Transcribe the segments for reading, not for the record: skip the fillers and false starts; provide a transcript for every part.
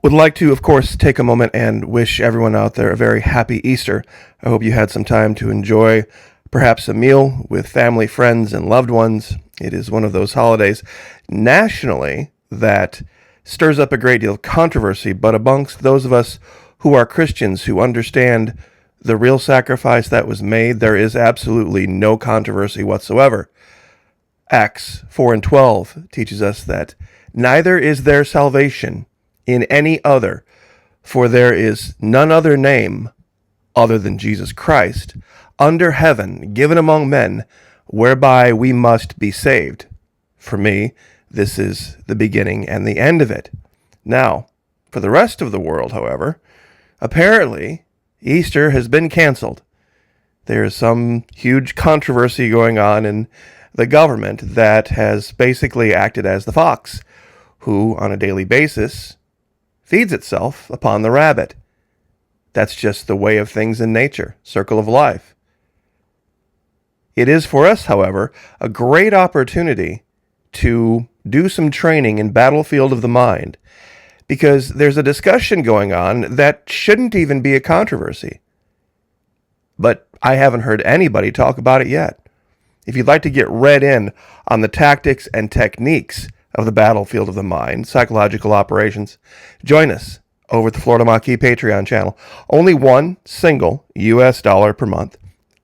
Would like to, of course, take a moment and wish everyone out there a very happy Easter. I hope you had some time to enjoy perhaps a meal with family, friends, and loved ones. It is one of those holidays nationally that stirs up a great deal of controversy, but amongst those of us who are Christians who understand the real sacrifice that was made, there is absolutely no controversy whatsoever. Acts 4 and 12 teaches us that neither is there salvation in any other, for there is none other name other than Jesus Christ under heaven given among men whereby we must be saved. For me, this is the beginning and the end of it. Now, for the rest of the world, however, apparently Easter has been canceled. There is some huge controversy going on in the government that has basically acted as the fox, who on a daily basis feeds itself upon the rabbit. That's just the way of things in nature, circle of life. It is for us, however, a great opportunity to do some training in battlefield of the mind, because there's a discussion going on that shouldn't even be a controversy. But I haven't heard anybody talk about it yet. If you'd like to get read in on the tactics and techniques of the battlefield of the mind, psychological operations, join us over at the Florida Maquis Patreon channel. Only one single US dollar per month.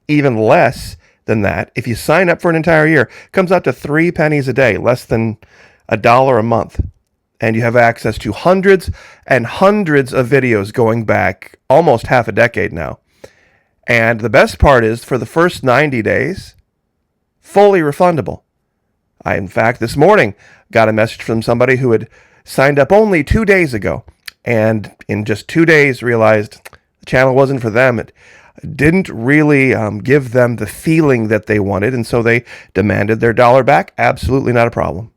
Even less than that, if you sign up for an entire year, comes out to 3 pennies a day, less than $1 a month. And you have access to hundreds and hundreds of videos going back almost half a decade now. And the best part is, for the first 90 days, fully refundable. I, in fact, this morning got a message from somebody who had signed up only 2 days ago, and in just 2 days realized the channel wasn't for them. It didn't really give them the feeling that they wanted, and so they demanded their dollar back. Absolutely not a problem.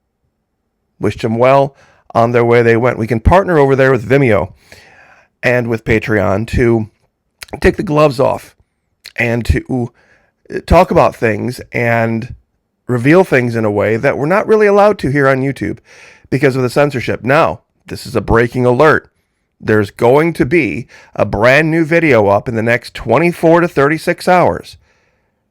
Wished them well. On their way they went. We can partner over there with Vimeo and with Patreon to take the gloves off and to talk about things and reveal things in a way that we're not really allowed to here on YouTube because of the censorship. Now, this is a breaking alert. There's going to be a brand new video up in the next 24 to 36 hours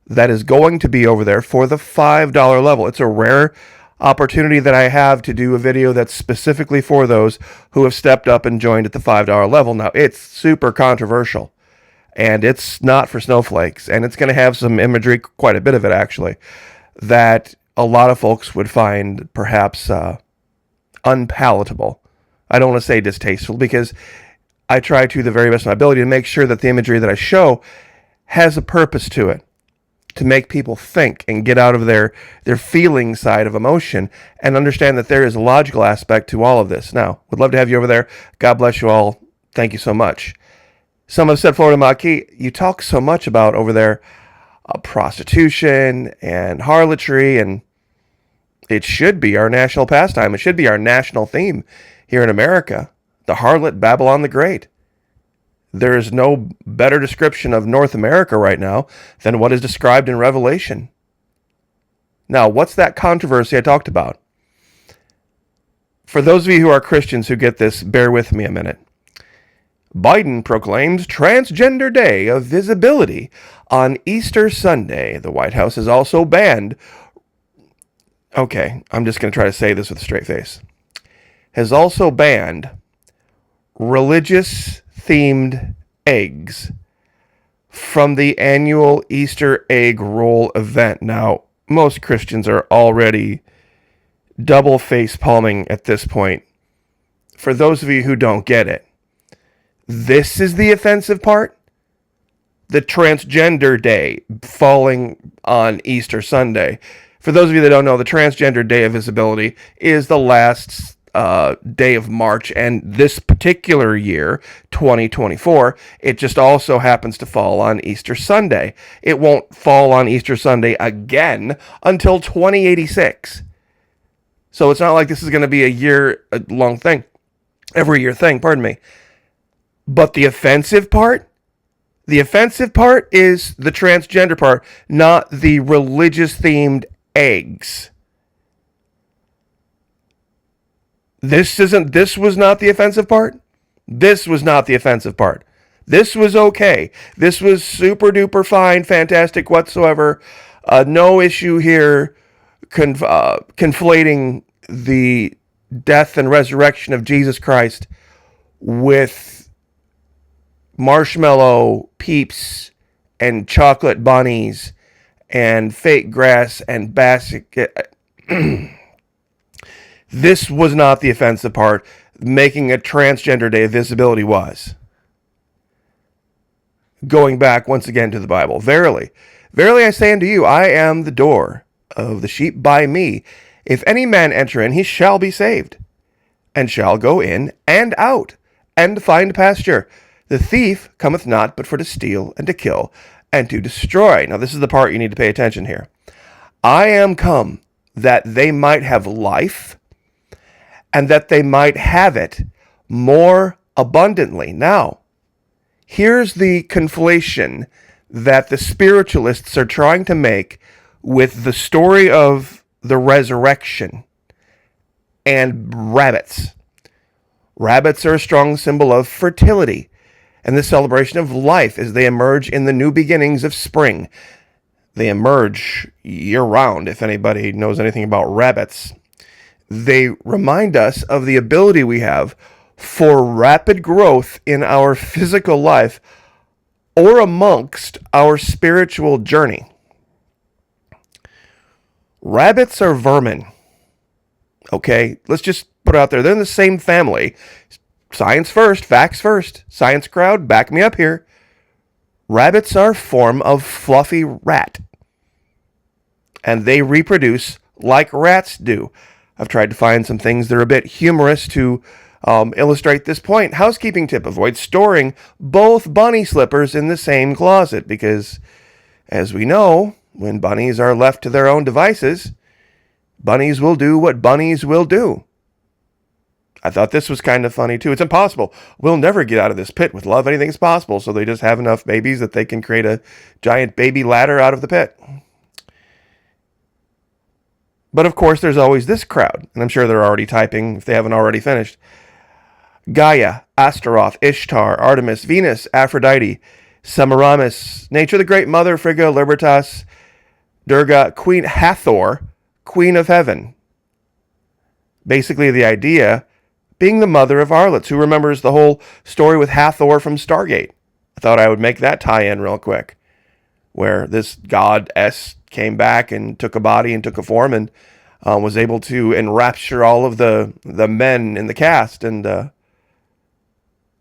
that is going to be over there for the $5 level. It's a rare opportunity that I have to do a video that's specifically for those who have stepped up and joined at the $5 level. Now, it's super controversial, and it's not for snowflakes, and it's going to have some imagery, quite a bit of it actually, that a lot of folks would find perhaps unpalatable. I don't want to say distasteful, because I try to the very best of my ability to make sure that the imagery that I show has a purpose to it, to make people think and get out of their feeling side of emotion and understand that there is a logical aspect to all of this. Now, would love to have you over there. God bless you all. Thank you so much. Some have said, Florida Maquis, you talk so much about over there prostitution and harlotry, and it should be our national pastime. It should be our national theme here in America. The harlot Babylon the Great. There is no better description of North America right now than what is described in Revelation. Now, what's that controversy I talked about? For those of you who are Christians who get this, bear with me a minute. Biden proclaims Transgender Day of Visibility on Easter Sunday. The White House has also banned... Okay, I'm just going to try to say this with a straight face. Has also banned religious-themed eggs from the annual Easter egg roll event. Now, most Christians are already double face palming at this point. For those of you who don't get it, this is the offensive part. The Transgender Day falling on Easter Sunday. For those of you that don't know, the Transgender Day of Visibility is the last day of March, and this particular year, 2024, it just also happens to fall on Easter Sunday. It won't fall on Easter Sunday again until 2086. So it's not like this is going to be a year-long thing, every year thing, pardon me. But the offensive part is the transgender part, not the religious-themed eggs. This was not the offensive part. This was not the offensive part. This was okay. This was super duper fine, fantastic whatsoever. No issue here conflating the death and resurrection of Jesus Christ with marshmallow peeps and chocolate bunnies and fake grass and basket. This was not the offensive part. Making a transgender day of visibility was. Going back once again to the Bible. Verily, verily I say unto you, I am the door of the sheep. By me, if any man enter in, he shall be saved, and shall go in and out, and find pasture. The thief cometh not but for to steal, and to kill, and to destroy. Now this is the part you need to pay attention here. I am come that they might have life, and that they might have it more abundantly. Now, here's the conflation that the spiritualists are trying to make with the story of the resurrection and rabbits. Rabbits are a strong symbol of fertility and the celebration of life as they emerge in the new beginnings of spring. They emerge year-round, if anybody knows anything about rabbits. They remind us of the ability we have for rapid growth in our physical life or amongst our spiritual journey. Rabbits are vermin. Okay, let's just put it out there. They're in the same family. Science first, facts first. Science crowd, back me up here. Rabbits are a form of fluffy rat. And they reproduce like rats do. I've tried to find some things that are a bit humorous to illustrate this point. Housekeeping tip: avoid storing both bunny slippers in the same closet because, as we know, when bunnies are left to their own devices, bunnies will do what bunnies will do. I thought this was kind of funny too. It's impossible. We'll never get out of this pit with love. Anything's possible. So they just have enough babies that they can create a giant baby ladder out of the pit. But of course, there's always this crowd, and I'm sure they're already typing if they haven't already finished. Gaia, Astaroth, Ishtar, Artemis, Venus, Aphrodite, Semiramis, Nature the Great Mother, Frigga, Libertas, Durga, Queen Hathor, Queen of Heaven. Basically the idea being the mother of harlots. Who remembers the whole story with Hathor from Stargate? I thought I would make that tie-in real quick, where this goddess came back and took a body and took a form and was able to enrapture all of the men in the cast. And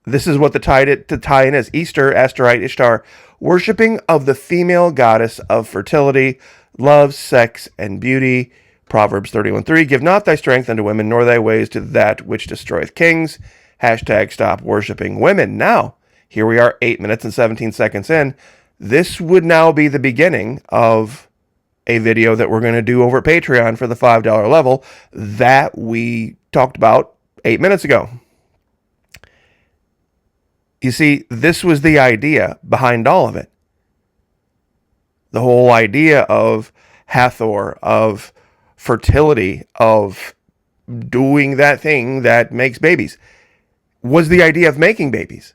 this is what the tie-in is. Easter, Asterite, Ishtar, worshipping of the female goddess of fertility, love, sex, and beauty. Proverbs 31:3, give not thy strength unto women, nor thy ways to that which destroyeth kings. Hashtag stop worshipping women. Now, here we are 8 minutes and 17 seconds in. This would now be the beginning of a video that we're going to do over at Patreon for the $5 level that we talked about 8 minutes ago. You see, this was the idea behind all of it. The whole idea of Hathor, of fertility, of doing that thing that makes babies, was the idea of making babies.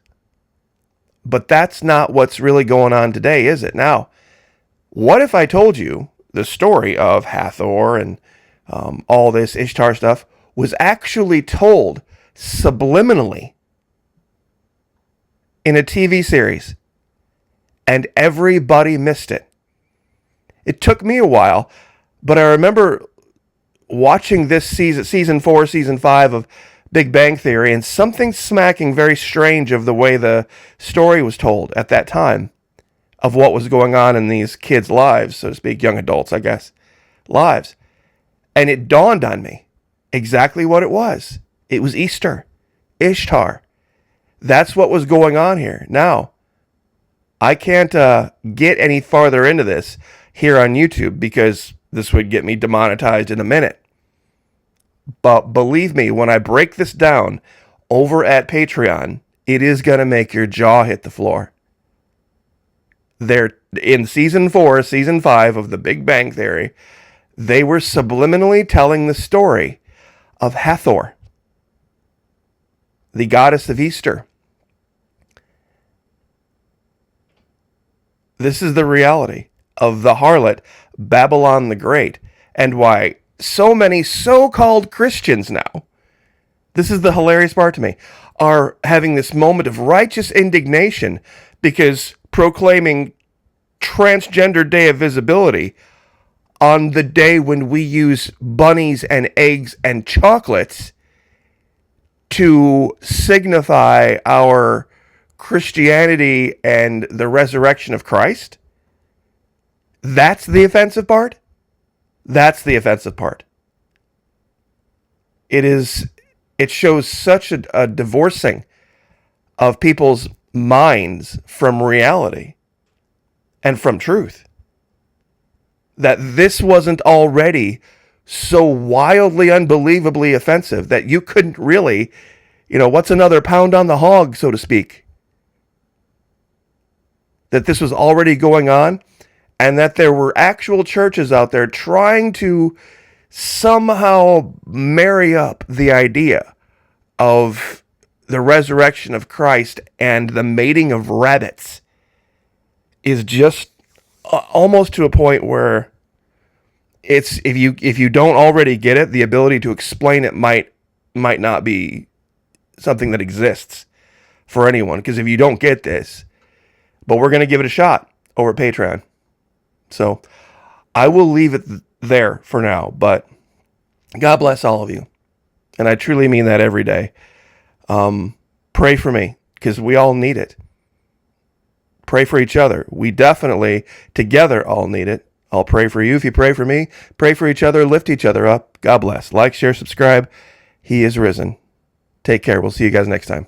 But that's not what's really going on today, is it? Now, what if I told you the story of Hathor and all this Ishtar stuff was actually told subliminally in a TV series, and everybody missed it? It took me a while, but I remember watching this season 4, season 5 of Big Bang Theory, and something smacking very strange of the way the story was told at that time of what was going on in these kids' lives, so to speak, young adults, I guess, lives. And it dawned on me exactly what it was. It was Easter, Ishtar. That's what was going on here. Now, I can't get any farther into this here on YouTube because this would get me demonetized in a minute. But believe me, when I break this down over at Patreon, it is going to make your jaw hit the floor. They're in season 4, season 5 of the Big Bang Theory, they were subliminally telling the story of Hathor. the goddess of Easter. This is the reality of the harlot, Babylon the Great, and why so many so-called Christians now, this is the hilarious part to me, are having this moment of righteous indignation because proclaiming Transgender Day of Visibility on the day when we use bunnies and eggs and chocolates to signify our Christianity and the resurrection of Christ. That's the offensive part? That's the offensive part. It shows such a divorcing of people's minds from reality and from truth, that this wasn't already so wildly, unbelievably offensive that you couldn't really, what's another pound on the hog, so to speak? That this was already going on, and that there were actual churches out there trying to somehow marry up the idea of the resurrection of Christ and the mating of rabbits is just almost to a point where it's, if you don't already get it, the ability to explain it might not be something that exists for anyone. Because if you don't get this, but we're going to give it a shot over Patreon. So I will leave it there for now, but God bless all of you. And I truly mean that every day. Pray for me, because we all need it. Pray for each other. We definitely, together, all need it. I'll pray for you if you pray for me. Pray for each other. Lift each other up. God bless. Like, share, subscribe. He is risen. Take care. We'll see you guys next time.